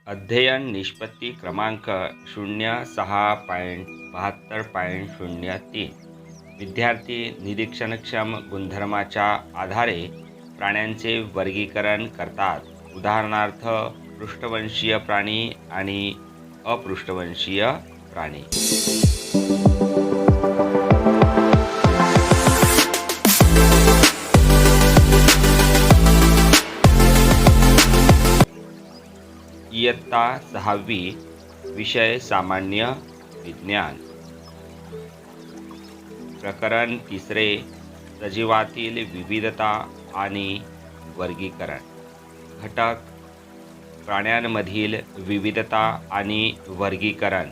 अध्ययन निष्पत्ती क्रमांक 06.72.03 विद्यार्थी निरीक्षणक्षम गुणधर्माच्या आधारे प्राण्यांचे वर्गीकरण करतात. उदाहरणार्थ पृष्ठवंशीय प्राणी आणि अपृष्ठवंशीय प्राणी. इयत्ता 6वी विषय सामान्य विज्ञान. प्रकरण 3 सजीवातील विविधता आणि वर्गीकरण. घटक प्राण्यांमधील विविधता आणि वर्गीकरण.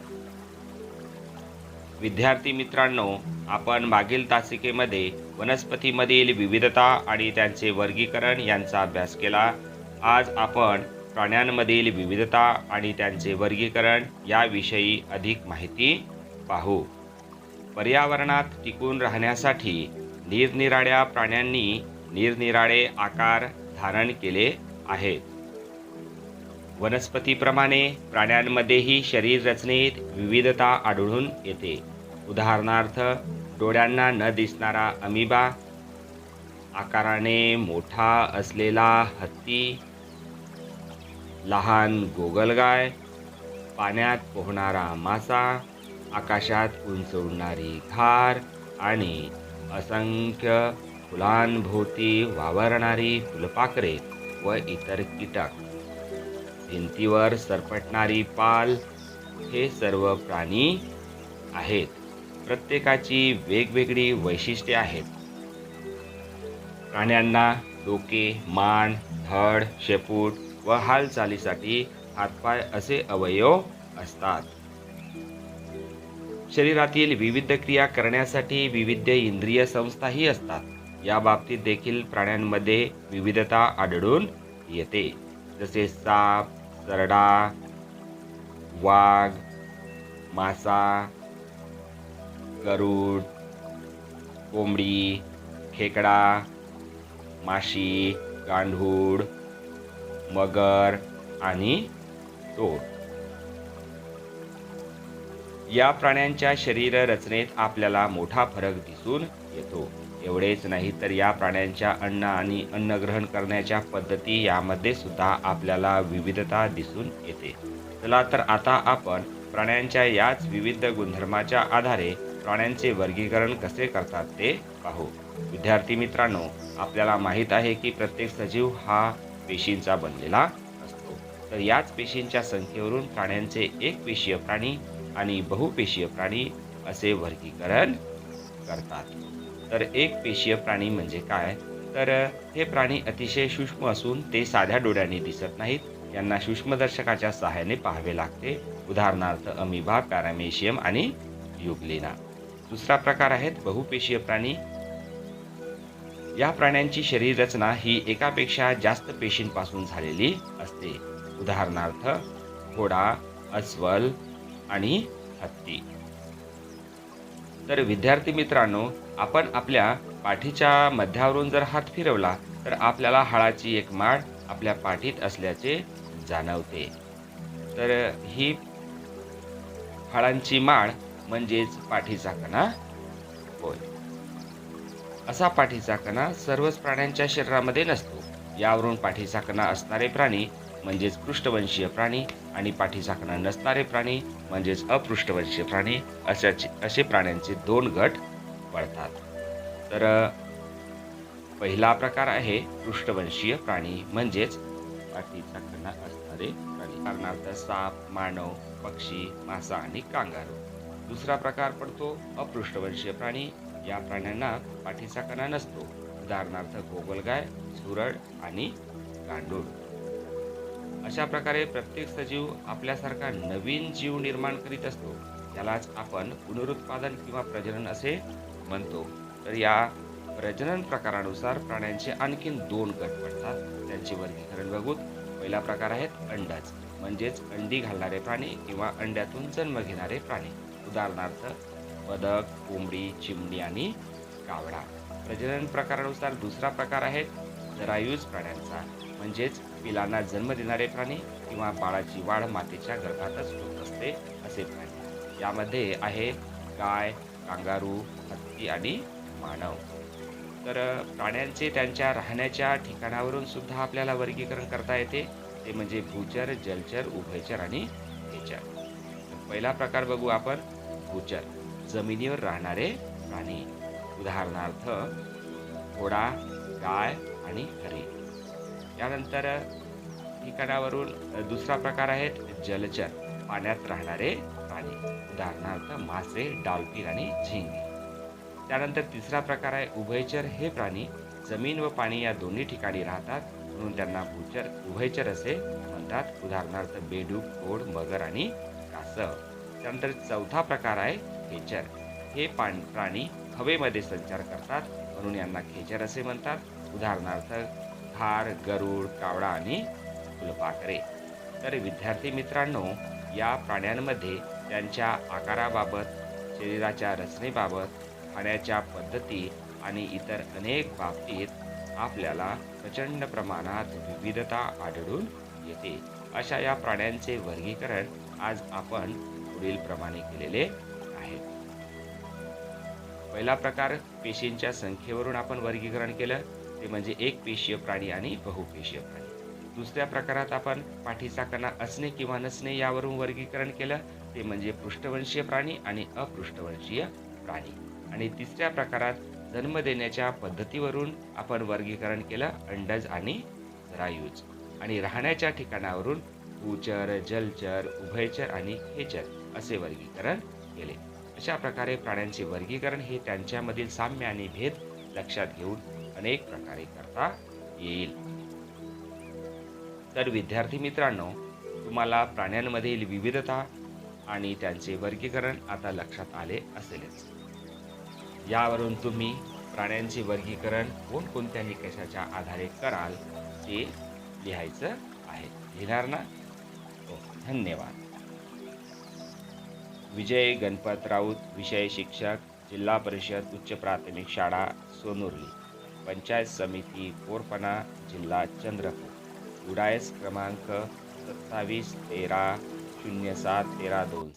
विद्यार्थी मित्रांनो, आपण मागील तासिकेमध्ये वनस्पतीमधील विविधता आणि त्यांचे वर्गीकरण यांचा अभ्यास केला. आज आपण प्राण्यांमधील विविधता आणि त्यांचे वर्गीकरण याविषयी अधिक माहिती पाहू. पर्यावरणात टिकून राहण्यासाठी निरनिराळ्या प्राण्यांनी निरनिराळे आकार धारण केले आहेत. वनस्पतीप्रमाणे प्राण्यांमध्येही शरीर रचनेत विविधता आढळून येते. उदाहरणार्थ डोळ्यांना न दिसणारा अमिबा, आकाराने मोठा असलेला हत्ती, लहान गोगलगाय, पाण्यात पोहणारा मासा, आकाशात उंच उडणारी घार आणि असंख्य फुलांभोवती वावरणारी फुलपाखरे व इतर कीटक. भिंतीवर सरपटणारी पाल हे सर्व प्राणी आहेत. प्रत्येकाची वेगवेगळी वैशिष्ट्ये आहेत. प्राण्यांना डोके, मान, धड, शेपूट व हालचालीसाठी हातपाय असे अवयव असतात. शरीरातील विविध क्रिया करण्यासाठी विविध इंद्रिय संस्थाही असतात. या बाबतीत देखील प्राण्यांमध्ये विविधता आढळून येते. जसे साप, सरडा, वाघ, मासा, गरुड, कोंबडी, खेकडा, माशी, गांडूळ, मगर आणि तोड. या प्राण्यांच्या शरीर रचनेत आपल्याला मोठा फरक दिसून येतो. एवढेच नाही तर या प्राण्यांच्या अन्न आणि अन्न ग्रहण करण्याच्या पद्धती यामध्ये सुद्धा आपल्याला विविधता दिसून येते. चला तर आता आपण प्राण्यांच्या याच विविध गुणधर्माच्या आधारे प्राण्यांचे वर्गीकरण कसे करतात ते पाहू. विद्यार्थी मित्रांनो, आपल्याला माहीत आहे की प्रत्येक सजीव हा पेशींचा बनलेला असतो. तर याच पेशींच्या संख्येवरून प्राण्यांचे एकपेशीय प्राणी आणि बहुपेशीय प्राणी असे वर्गीकरण करतात. तर एकपेशीय प्राणी म्हणजे काय? तर हे प्राणी अतिशय सूक्ष्म असून ते साध्या डोळ्यांनी दिसत नाहीत. यांना सूक्ष्मदर्शकाच्या सहाय्याने पाहावे लागते. उदाहरणार्थ अमिबा, पॅरामेशियम आणि युग्लिना. दुसरा प्रकार आहेत बहुपेशीय प्राणी. या प्राण्यांची शरीर रचना ही एकापेक्षा जास्त पेशींपासून झालेली असते. उदाहरणार्थ घोडा, अस्वल आणि हत्ती. तर विद्यार्थी मित्रांनो, आपण आपल्या पाठीच्या मध्यावरून जर हात फिरवला तर आपल्याला हाडाची एक माळ आपल्या पाठीत असल्याचे जाणवते. तर ही हाडांची माळ म्हणजेच पाठीचा कणा होय. असा पाठीचा कणा सर्वच प्राण्यांच्या शरीरामध्ये नसतो. यावरून पाठीचा कणा असणारे प्राणी म्हणजेच पृष्ठवंशीय प्राणी आणि पाठीचा कणा नसणारे प्राणी म्हणजेच अपृष्ठवंशीय प्राणी असे प्राण्यांचे 2 गट पडतात. तर पहिला प्रकार आहे पृष्ठवंशीय प्राणी म्हणजेच पाठीचा कणा असणारे प्राणी. उदाहरणार्थ साप, मानव, पक्षी, मासा आणि कांगारू. दुसरा प्रकार पडतो अपृष्ठवंशीय प्राणी. या प्राण्यांना पाठीचा कणा नसतो. उदाहरणार्थ गोगलगाय, सुरड आणि गांडूळ. अशा प्रकारे प्रत्येक सजीव आपल्यासारखा नवीन जीव निर्माण करीत असतो. यालाच आपण पुनरुत्पादन किंवा प्रजनन असे म्हणतो. तर या प्रजनन प्रकारानुसार प्राण्यांचे आणखीन 2 गट पडतात. त्यांचे वर्गीकरण बघू. पहिला प्रकार आहेत अंडज म्हणजेच अंडी घालणारे प्राणी किंवा अंड्यातून जन्म घेणारे प्राणी. उदाहरणार्थ बदक, कोंबडी, चिमणी आणि कावडा. प्रजनन प्रकारानुसार दुसरा प्रकार आहे जरायुज प्राण्यांचा म्हणजेच पिलांना जन्म देणारे प्राणी किंवा बाळाची वाढ मातेच्या गर्भातच होत असते असे प्राणी. यामध्ये आहे गाय, कांगारू, हत्ती आणि मानव. तर प्राण्यांचे त्यांच्या राहण्याच्या ठिकाणावरून सुद्धा आपल्याला वर्गीकरण करता येते. ते म्हणजे भूचर, जलचर, उभयचर आणि खेचर. तर पहिला प्रकार बघू आपण भूचर. जमिनीवर राहणारे प्राणी. उदाहरणार्थ घोडा, गाय आणि हरिण. यानंतर ठिकाणावरून दुसरा प्रकार आहेत जलचर. पाण्यात राहणारे प्राणी. उदाहरणार्थ मासे, डॉल्फिन आणि झिंगे. त्यानंतर तिसरा प्रकार आहे उभयचर. हे प्राणी जमीन व पाणी या दोन्ही ठिकाणी राहतात, म्हणून त्यांना उभयचर असे म्हणतात. उदाहरणार्थ बेडूक, घोड, मगर आणि कासव. त्यानंतर चौथा प्रकार आहे खेचर. हे प्राणी हवेमध्ये संचार करतात, म्हणून यांना खेचर असे म्हणतात. उदाहरणार्थ घार, गरुड, कावळा आणि फुलपाखरे. तर विद्यार्थी मित्रांनो, या प्राण्यांमध्ये त्यांच्या आकाराबाबत, शरीराच्या रचनेबाबत, खाण्याच्या पद्धती आणि इतर अनेक बाबतीत आपल्याला प्रचंड प्रमाणात विविधता आढळून येते. अशा या प्राण्यांचे वर्गीकरण आज आपण पुढील प्रमाणे केलेले आहे. पहिला प्रकार पेशींच्या संख्येवरून आपण वर्गीकरण केलं, ते म्हणजे एकपेशीय प्राणी आणि बहुपेशीय प्राणी. दुसऱ्या प्रकारात आपण पाठीचा कणा असणे किंवा नसणे यावरून वर्गीकरण केलं, ते म्हणजे पृष्ठवंशीय प्राणी आणि अपृष्ठवंशीय प्राणी. आणि तिसऱ्या प्रकारात जन्म देण्याच्या पद्धतीवरून आपण वर्गीकरण केलं, अंडज आणि जरायूज. आणि राहण्याच्या ठिकाणावरून भूचर, जलचर, उभयचर आणि खेचर असे वर्गीकरण केले. अशा प्रकारे प्राण्यांचे वर्गीकरण हे त्यांच्यामधील साम्य आणि भेद लक्षात घेऊन अनेक प्रकारे करता येईल. तर विद्यार्थी मित्रांनो, तुम्हाला प्राण्यांमधील विविधता आणि त्यांचे वर्गीकरण आता लक्षात आले असेलच. यावरून तुम्ही प्राण्यांचे वर्गीकरण कोणकोणत्या निकषाच्या आधारे कराल ते लिहायचं आहे. लिहिणार ना? हो. धन्यवाद. विजय गणपत राऊत, विषय शिक्षक, जिल्हा परिषद उच्च प्राथमिक शाळा सोनुर्ली, पंचायत समिती कोरपणा, जिल्हा चंद्रपूर. UDIS क्रमांक 27130713 2